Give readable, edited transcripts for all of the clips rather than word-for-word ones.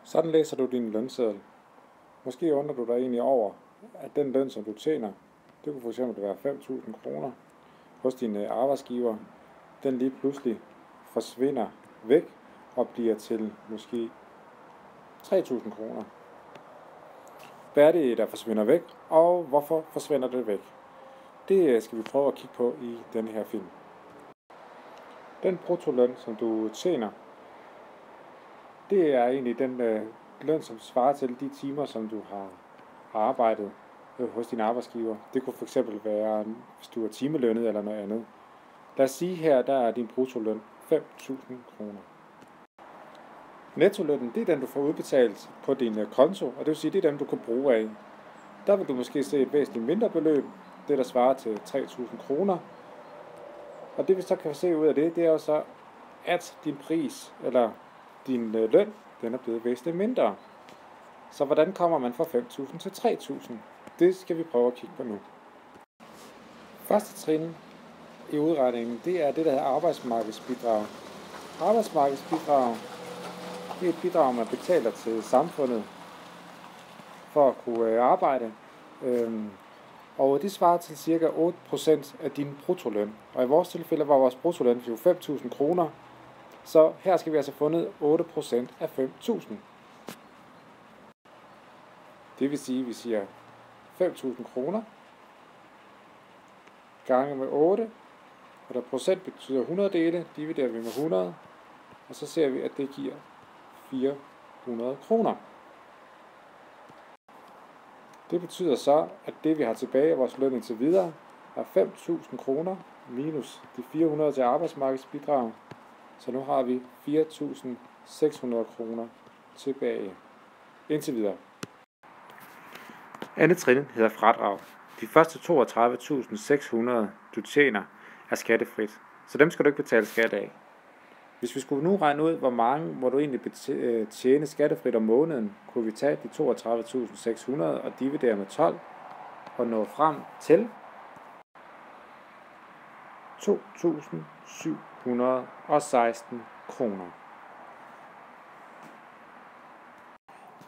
Sådan læser du din lønseddel. Måske undrer du dig egentlig over, at den løn, som du tjener, det kunne fx være 5.000 kroner hos din arbejdsgiver, den lige pludselig forsvinder væk og bliver til måske 3.000 kroner. Hvad er det, der forsvinder væk, og hvorfor forsvinder det væk? Det skal vi prøve at kigge på i denne her film. Den bruttoløn, som du tjener, det er egentlig den løn, som svarer til de timer, som du har arbejdet hos din arbejdsgiver. Det kunne fx være, hvis du er timelønnet eller noget andet. Lad os sige her, der er din bruttoløn 5.000 kroner. Nettolønnen, det er den, du får udbetalt på din konto, og det vil sige, det er den, du kan bruge af. Der vil du måske se et væsentligt mindre beløb, det der svarer til 3.000 kroner. Og det vi så kan se ud af det er jo så, at din pris, eller din løn, den er blevet væsentligt mindre. Så hvordan kommer man fra 5.000 til 3.000? Det skal vi prøve at kigge på nu. Første trin i udregningen, det er det, der hedder arbejdsmarkedsbidrag. Arbejdsmarkedsbidrag, det er et bidrag, man betaler til samfundet for at kunne arbejde. Og det svarer til ca. 8% af din bruttoløn. Og i vores tilfælde var vores bruttoløn 5.000 kroner. Så her skal vi altså fundet 8% af 5.000. Det vil sige, at vi siger 5.000 kroner gange med 8. Og da procent betyder 100 dele, dividerer vi med 100. Og så ser vi, at det giver 400 kroner. Det betyder så, at det vi har tilbage af vores løn indtil videre, er 5.000 kroner minus de 400 til arbejdsmarkedsbidrag. Så nu har vi 4.600 kroner tilbage indtil videre. Andet trin hedder fradrag. De første 32.600 du tjener er skattefrit, så dem skal du ikke betale skat af. Hvis vi skulle nu regne ud, hvor mange må du egentlig tjene skattefrit om måneden, kunne vi tage de 32.600 og dividere med 12 og nå frem til 2.716 kroner.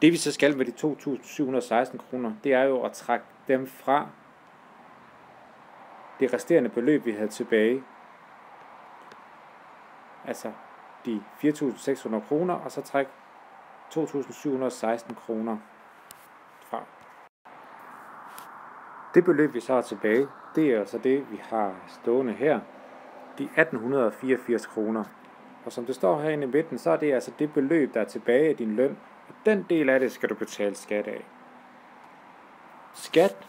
Det vi så skal med de 2.716 kroner, det er jo at trække dem fra det resterende beløb, vi havde tilbage. Altså de 4.600 kroner, og så trække 2.716 kroner fra. Det beløb, vi så har tilbage, det er altså det, vi har stående her. De 1.884 kroner. Og som det står herinde i midten, så er det altså det beløb, der er tilbage af din løn. Og den del af det skal du betale skat af. Skat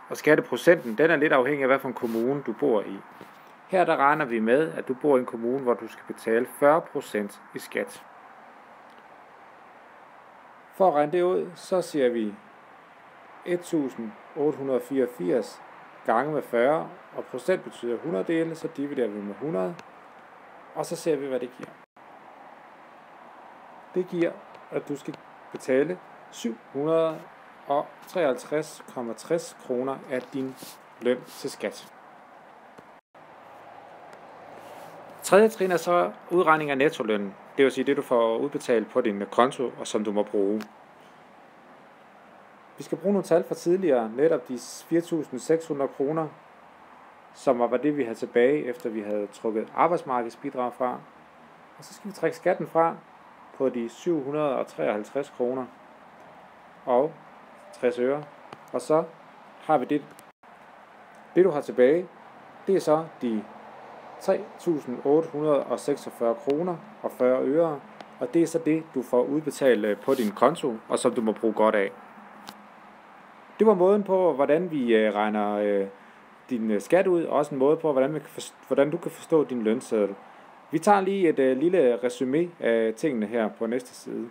og skatteprocenten, den er lidt afhængig af, hvad for en kommune du bor i. Her der regner vi med, at du bor i en kommune, hvor du skal betale 40% i skat. For at regne det ud, så siger vi 1.884 gange med 40, og procent betyder 100 dele, så dividerer vi med 100, og så ser vi, hvad det giver. Det giver, at du skal betale 753,60 kroner af din løn til skat. Tredje trin er så udregning af nettolønnen. Det vil sige det, du får udbetalt på din konto, og som du må bruge. Vi skal bruge nogle tal fra tidligere, netop de 4.600 kroner, som var det, vi havde tilbage, efter vi havde trukket arbejdsmarkedsbidrag fra. Og så skal vi trække skatten fra på de 753 kroner og 60 øre. Og så har vi det du har tilbage, det er så de 3.846 kroner og 40 øre, og det er så det, du får udbetalt på din konto, og som du må bruge godt af. Det var måden på, hvordan vi regner din skat ud, og også en måde på, hvordan du kan forstå din lønseddel. Vi tager lige et lille resumé af tingene her på næste side.